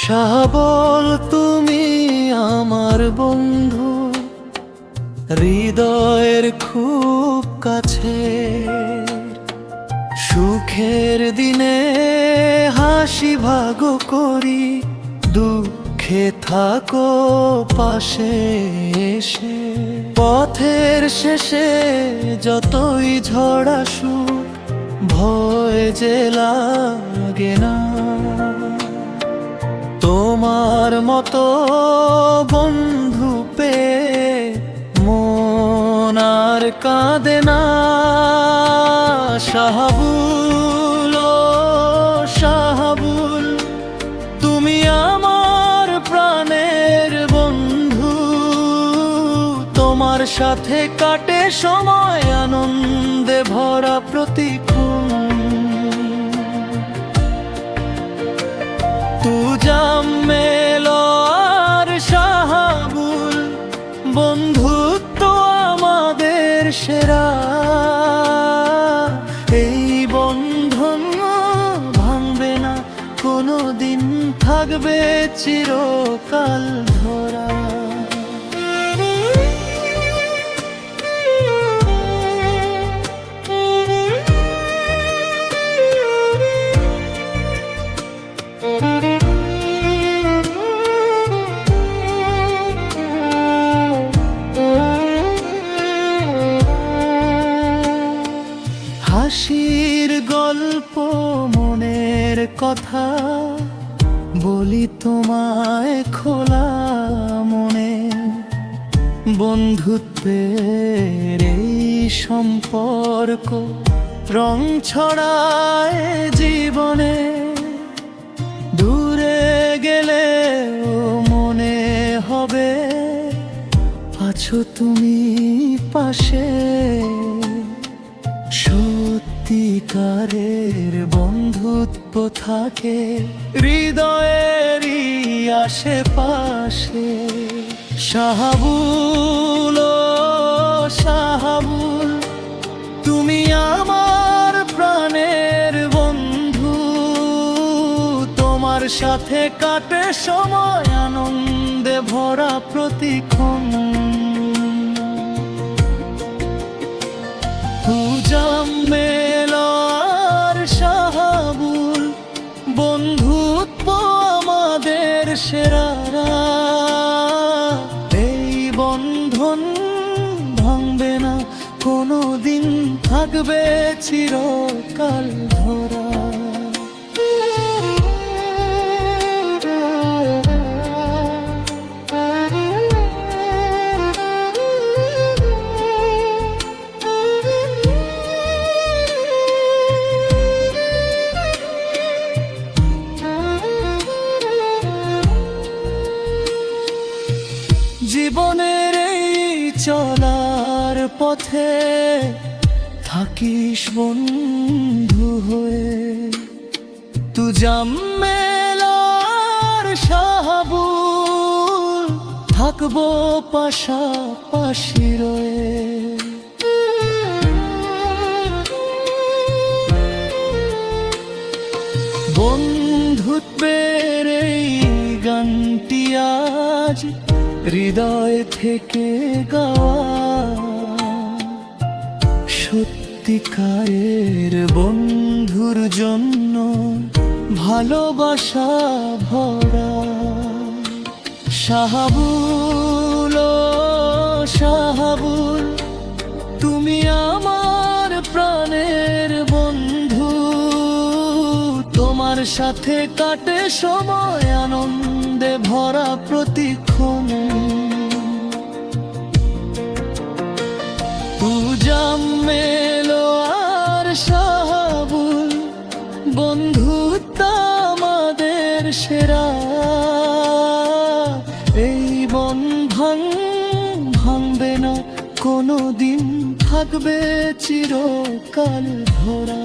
শাহবল তুমি আমার বন্ধু, হৃদয়ের খুব কাছে। সুখের দিনে হাসি ভাগ করি, দুঃখে থাকো পাশে এসে। পথের শেষে যতই ঝড় আসুক, ভয় যে লাগে না। তোমার মতো বন্ধু পেয়ে মন আর কাঁদে না। শাহবুল ও শাহবুল, তুমি আমার প্রাণের বন্ধু। তোমার সাথে কাটে সময় আনন্দে ভরা প্রতিক্ষণ। তুজাম মেলো আর শাহবুল, বন্ধুত্ব আমাদের সেরা। এই বন্ধন ভাঙবে না কোনো দিন, থাকবে চিরকাল ধরা। হাসির গল্প মনের কথা বলি তোমায় খোলা মনে। বন্ধুত্বের এই সম্পর্ক রং ছড়ায় জীবনে। দূরে গেলে মনে হবে আছো তুমি পাশে। সত্যিকারের বন্ধুত্ব থাকে হৃদয়েরই আশেপাশে। শাহবুল ও শাহবুল, তুমি আমার প্রাণের বন্ধু। তোমার সাথে কাটে সময় আনন্দে ভরা প্রতিক্ষণ। তুজাম মেলো আর শাহবুল, বন্ধুত্ব আমাদের সেরা। এই বন্ধন ভাঙবে না কোনো দিন, থাকবে চিরকাল ধরা। জীবনের এই চলার পথে থাকিস বন্ধু হয়ে। তুজাম মেলো আর শাহবুল, থাকবো পাশাপাশি রয়ে। বন্ধুত্বের এই গানটি আজ হৃদয় থেকে গাওয়া। সত্যিকারের বন্ধুর জন্য ভালোবাসা ভরা। শাহবুল ও শাহবুল, তুমি আমার প্রাণের বন্ধু। তোমার সাথে কাটে সময় আনন্দে ভরা প্রতিক্ষণ। তুজাম মেলো আর শাহবুল, বন্ধুত্ব আমাদের সেরা। এই বন্ধন ভাঙবে না কোনো দিন, থাকবে চিরকাল ধরা।